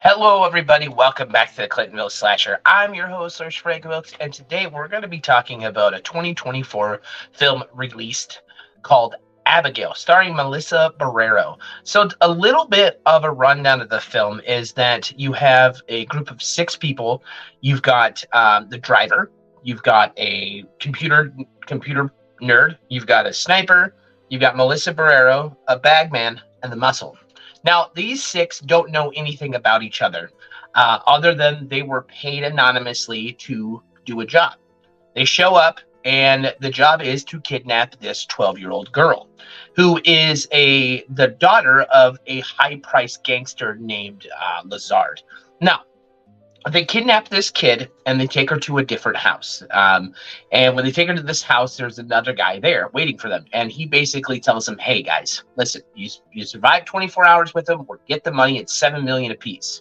Hello, everybody. Welcome back to the Clintonville Slasher. I'm your host, Sir Frank Wilkes, and today we're going to be talking about a 2024 film released called Abigail, starring Melissa Barrero. So, a little bit of a rundown of the film is that you have a group of six people. You've got the driver, you've got a computer nerd, you've got a sniper, you've got Melissa Barrero, a bagman, and the muscle. Now, these six don't know anything about each other, other than they were paid anonymously to do a job. They show up, and the job is to kidnap this 12-year-old girl, who is the daughter of a high-priced gangster named Lazard. Now, they kidnap this kid and they take her to a different house. And when they take her to this house, there's another guy there waiting for them. And he basically tells them, hey, guys, listen, you survive 24 hours with them or get the money. It's $7 million apiece.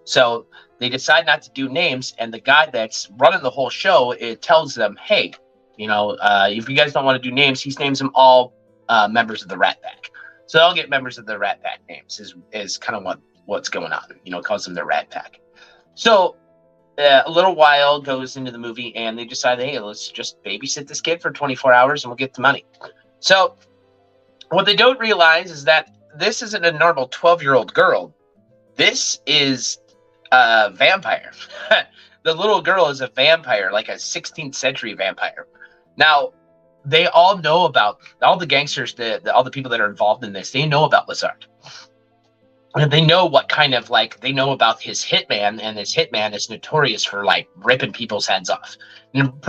So they decide not to do names. And the guy that's running the whole show, it tells them, hey, if you guys don't want to do names, he names them all members of the Rat Pack. So they'll get members of the Rat Pack names is kind of what's going on, calls them the Rat Pack. So a little while goes into the movie, and they decide, hey, let's just babysit this kid for 24 hours, and we'll get the money. So what they don't realize is that this isn't a normal 12-year-old girl. This is a vampire. The little girl is a vampire, like a 16th century vampire. Now, they all know about, all the gangsters, all the people that are involved in this, they know about Lazard. And they know they know about his hitman, and his hitman is notorious for ripping people's heads off and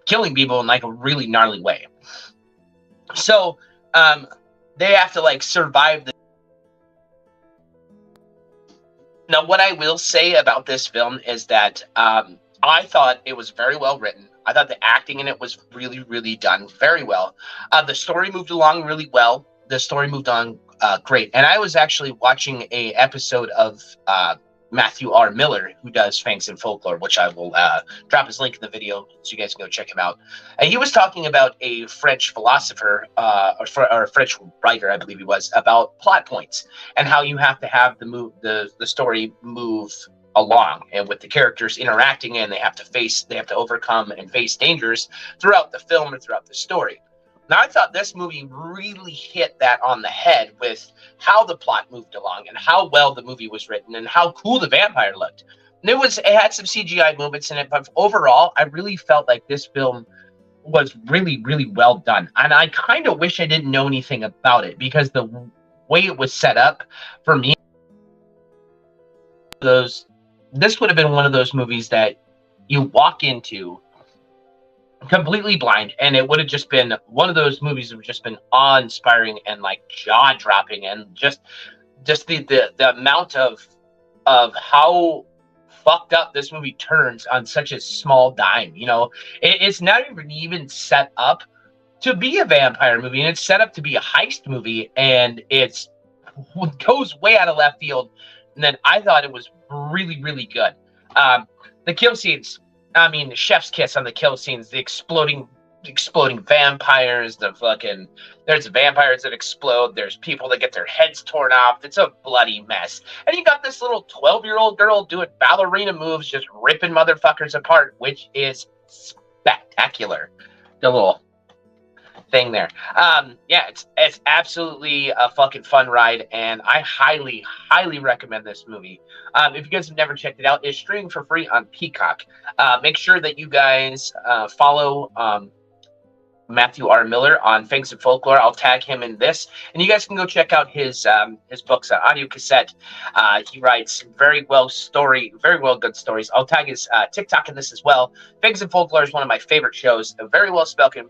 killing people in a really gnarly way. So they have to survive the. Now, what I will say about this film is that I thought it was very well written. I thought the acting in it was really, really done very well. The story moved along really well. The story moved on great. And I was actually watching a episode of Mathew R. Miller, who does Fanks and Folklore, which I will drop his link in the video so you guys can go check him out. And he was talking about a French philosopher or a French writer, I believe he was, about plot points and how you have to have the story move along, and with the characters interacting, and they have to overcome and face dangers throughout the film and throughout the story. Now, I thought this movie really hit that on the head with how the plot moved along and how well the movie was written and how cool the vampire looked. And it had some CGI movements in it, but overall, I really felt like this film was really, really well done. And I kind of wish I didn't know anything about it, because the way it was set up for me, this would have been one of those movies that you walk into completely blind, and it would have just been one of those movies that would just been awe-inspiring and jaw-dropping, and just the amount of how fucked up this movie turns on such a small dime. It's not even set up to be a vampire movie, and it's set up to be a heist movie, and it goes way out of left field. And then I thought it was really, really good. The kill scenes, the chef's kiss on the kill scenes, the exploding vampires, there's vampires that explode, there's people that get their heads torn off. It's a bloody mess. And you got this little 12-year-old girl doing ballerina moves, just ripping motherfuckers apart, which is spectacular. The little thing there. It's absolutely a fucking fun ride, and I highly, highly recommend this movie. If you guys have never checked it out, it's streaming for free on Peacock. Make sure that you guys follow Mathew R. Miller on Fanks and Folklore. I'll tag him in this, and you guys can go check out his books on audio cassette. He writes very well good stories. I'll tag his TikTok in this as well. Fanks and Folklore is one of my favorite shows. A very well spoken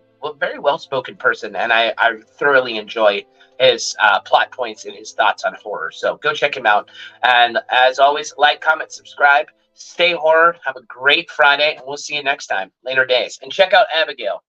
person, and I thoroughly enjoy his plot points and his thoughts on horror. So go check him out. And as always, like, comment, subscribe. Stay horror. Have a great Friday, and we'll see you next time. Later days. And check out Abigail.